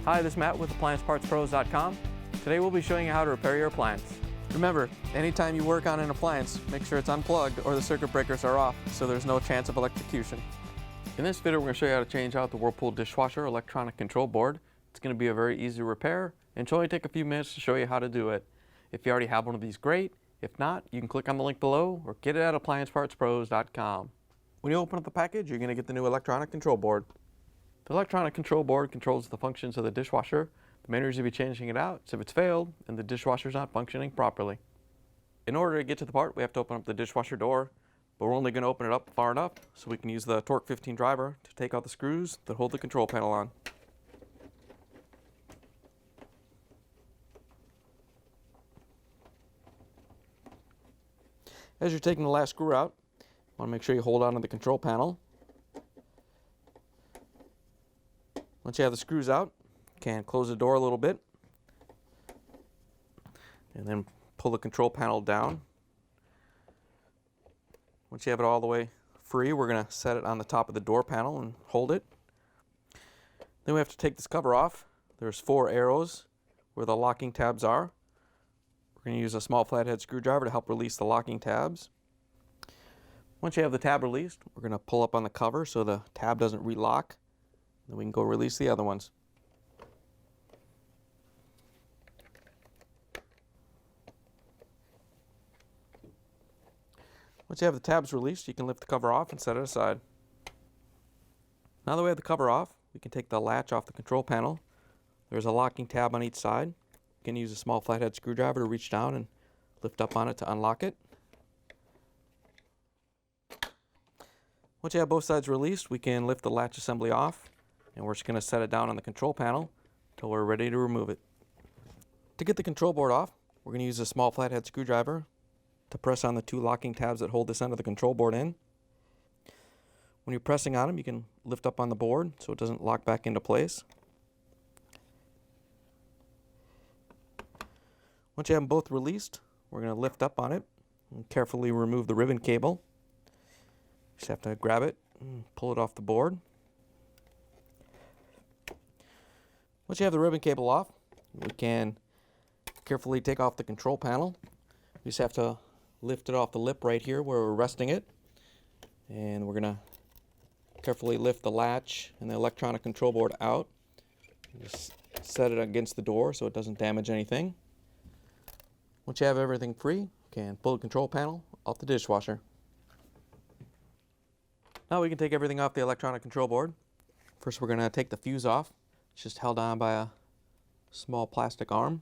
Hi, this is Matt with AppliancePartsPros.com. Today we'll be showing you how to repair your appliance. Remember, anytime you work on an appliance, make sure it's unplugged or the circuit breakers are off so there's no chance of electrocution. In this video, we're going to show you how to change out the Whirlpool dishwasher electronic control board. It's going to be a very easy repair and it'll only take a few minutes to show you how to do it. If you already have one of these, great. If not, you can click on the link below or get it at AppliancePartsPros.com. When you open up the package, you're going to get the new electronic control board. The electronic control board controls the functions of the dishwasher. The main reason you'll be changing it out is if it's failed and the dishwasher's not functioning properly. In order to get to the part, we have to open up the dishwasher door, but we're only going to open it up far enough so we can use the Torx 15 driver to take out the screws that hold the control panel on. As you're taking the last screw out, you want to make sure you hold on to the control panel. Once you have the screws out, you can close the door a little bit and then pull the control panel down. Once you have it all the way free, we're going to set it on the top of the door panel and hold it. Then we have to take this cover off. There's 4 arrows where the locking tabs are. We're going to use a small flathead screwdriver to help release the locking tabs. Once you have the tab released, we're going to pull up on the cover so the tab doesn't relock. Then we can go release the other ones. Once you have the tabs released, you can lift the cover off and set it aside. Now that we have the cover off, we can take the latch off the control panel. There's a locking tab on each side. You can use a small flathead screwdriver to reach down and lift up on it to unlock it. Once you have both sides released, we can lift the latch assembly off, and we're just going to set it down on the control panel until we're ready to remove it. To get the control board off, we're going to use a small flathead screwdriver to press on the 2 locking tabs that hold this end of the control board in. When you're pressing on them, you can lift up on the board so it doesn't lock back into place. Once you have them both released, we're going to lift up on it and carefully remove the ribbon cable. Just have to grab it and pull it off the board. Once you have the ribbon cable off, we can carefully take off the control panel. We just have to lift it off the lip right here where we're resting it. And we're going to carefully lift the latch and the electronic control board out. Just set it against the door so it doesn't damage anything. Once you have everything free, you can pull the control panel off the dishwasher. Now we can take everything off the electronic control board. First we're going to take the fuse off. It's just held on by a small plastic arm.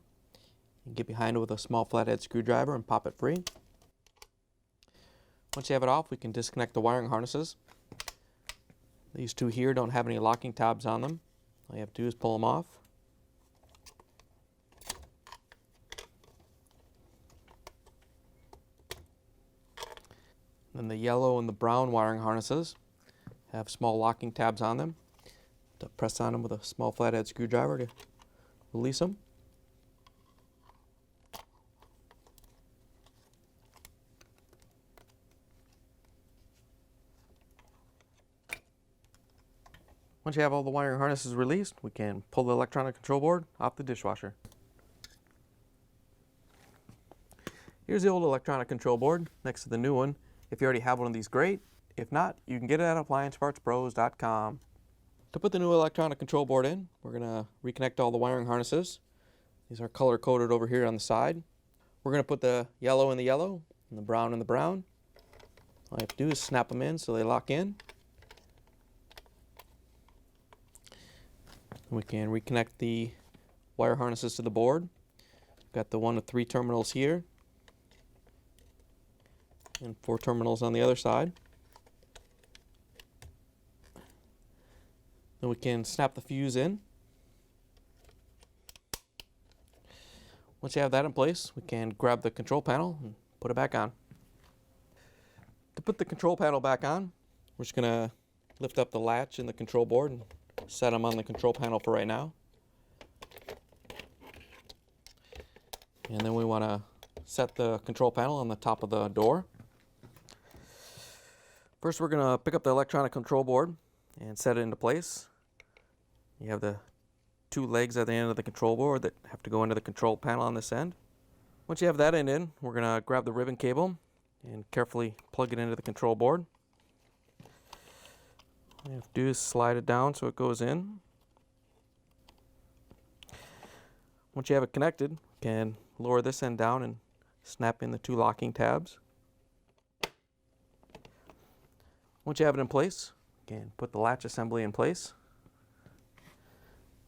You can get behind it with a small flathead screwdriver and pop it free. Once you have it off, we can disconnect the wiring harnesses. These 2 here don't have any locking tabs on them. All you have to do is pull them off. Then the yellow and the brown wiring harnesses have small locking tabs on them. To press on them with a small flathead screwdriver to release them. Once you have all the wiring harnesses released, we can pull the electronic control board off the dishwasher. Here's the old electronic control board next to the new one. If you already have one of these, great. If not, you can get it at AppliancePartsPros.com. To put the new electronic control board in, we're going to reconnect all the wiring harnesses. These are color coded over here on the side. We're going to put the yellow in the yellow and the brown in the brown. All you have to do is snap them in so they lock in. We can reconnect the wire harnesses to the board. We've got the 1 with 3 terminals here and 4 terminals on the other side. Then we can snap the fuse in. Once you have that in place, we can grab the control panel and put it back on. To put the control panel back on, we're just going to lift up the latch and the control board and set them on the control panel for right now. And then we want to set the control panel on the top of the door. First, we're going to pick up the electronic control board and set it into place. You have the two legs at the end of the control board that have to go into the control panel on this end. Once you have that end in, we're going to grab the ribbon cable and carefully plug it into the control board. All you have to do is slide it down so it goes in. Once you have it connected, you can lower this end down and snap in the two locking tabs. Once you have it in place, you can put the latch assembly in place.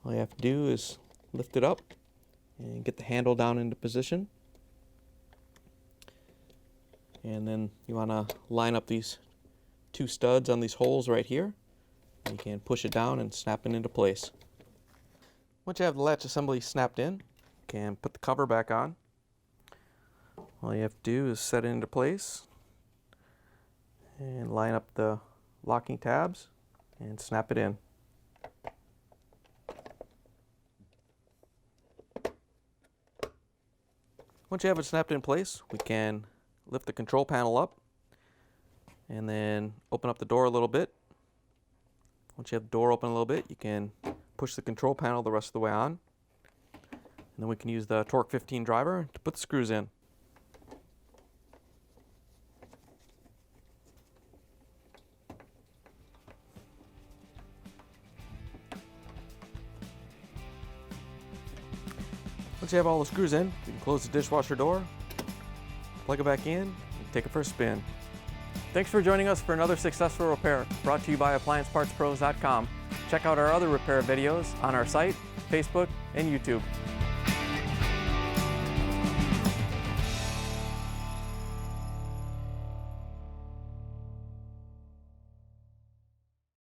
All you have to do is lift it up and get the handle down into position. And then you want to line up these two studs on these holes right here. And you can push it down and snap it into place. Once you have the latch assembly snapped in, you can put the cover back on. All you have to do is set it into place and line up the locking tabs and snap it in. Once you have it snapped in place, we can lift the control panel up and then open up the door a little bit. Once you have the door open a little bit, you can push the control panel the rest of the way on. And then we can use the Torx 15 driver to put the screws in. Once you have all the screws in, you can close the dishwasher door, plug it back in, and take it for a spin. Thanks for joining us for another successful repair brought to you by AppliancePartsPros.com. Check out our other repair videos on our site, Facebook, and YouTube.